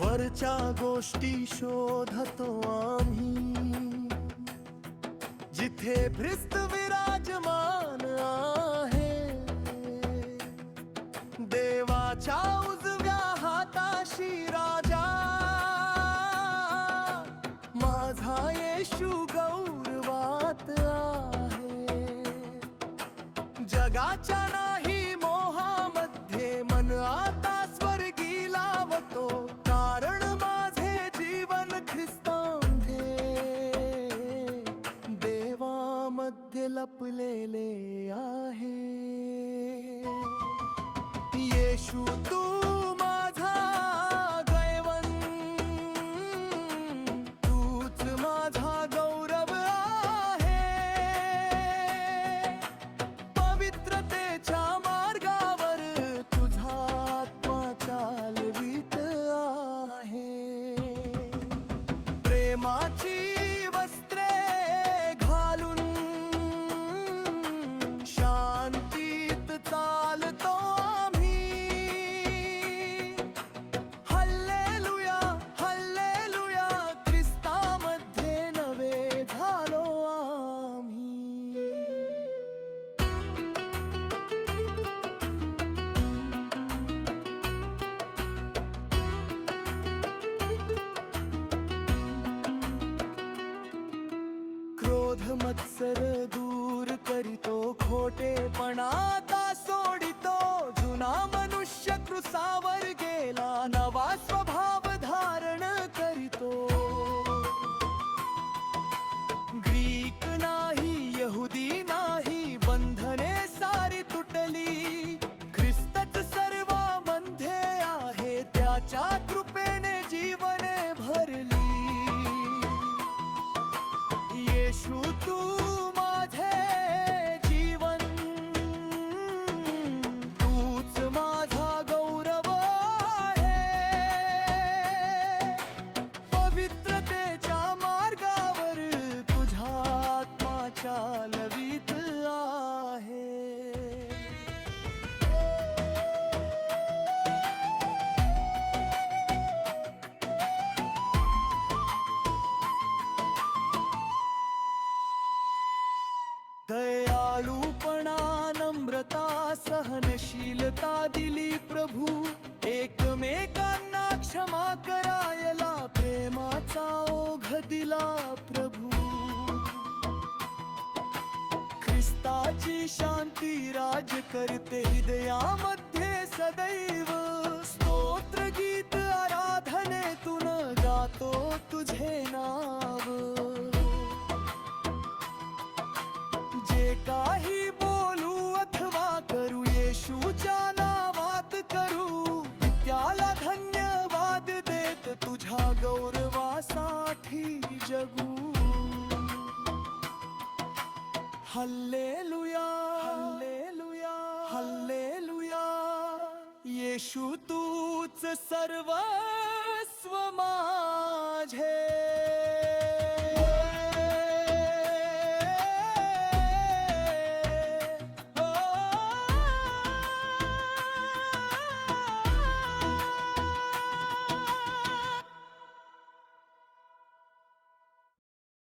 वरच्या गोष्टी शोधतो आम्ही, जिथे ख्रिस्त विराजमान आहे। देवाच्या उजव्या हाताशी राजा, माझा येशू गौरवात आहे। जगाच्या नाही मोहामध्ये मन आता स्वर्गी लावतो, कारण माझे जीवन ख्रिस्तामध्ये देवामध्ये लपलेले आहे। येशू तू माझा गैवन, तूच माझा गौरव आहे। पवित्रतेच्या मार्गावर तुझा आत्मा चालवीत आहे। प्रेमाची वस्त्रे घालून शांतीत चालतो आम्ही। हल्लेलुया हल्लेलुया, ख्रिस्तामध्ये नवे झालो आम्ही। क्रोध मत्सर दूर करीतो, खोटेपणाता सोडितो। जुना मनुष्य क्रूसावर गेला, नवा स्वभाव धारण करीतो। ग्रीक नाही यहुदी नाही, बंधने सारी तुटली। ख्रिस्तच सर्वांमध्ये आहे, त्याच्या कृपेने जीवने भरली। येशू तू माझे जीवन, तूच माझा गौरव आहे। पवित्रतेच्या मार्गावर तुझा आत्मा चालवीत आहे। दयाळूपणा नम्रता सहनशीलता दिली प्रभू। एकमेकांना क्षमा करायला प्रेमाचा ओघ दिला प्रभू। ख्रिस्ताची शांती राज करते हृदयामध्ये सदैव। स्तोत्र गीत आराधनेतून गातो तुझे नाव। जे काही बोलू अथवा करू, येशूच्या नावात करू। त्याला धन्यवाद देत तुझ्या गौरवासाठी जगू। हल्लेलुया हल्लेलुया हल्लेलुया, येशू तूच सर्व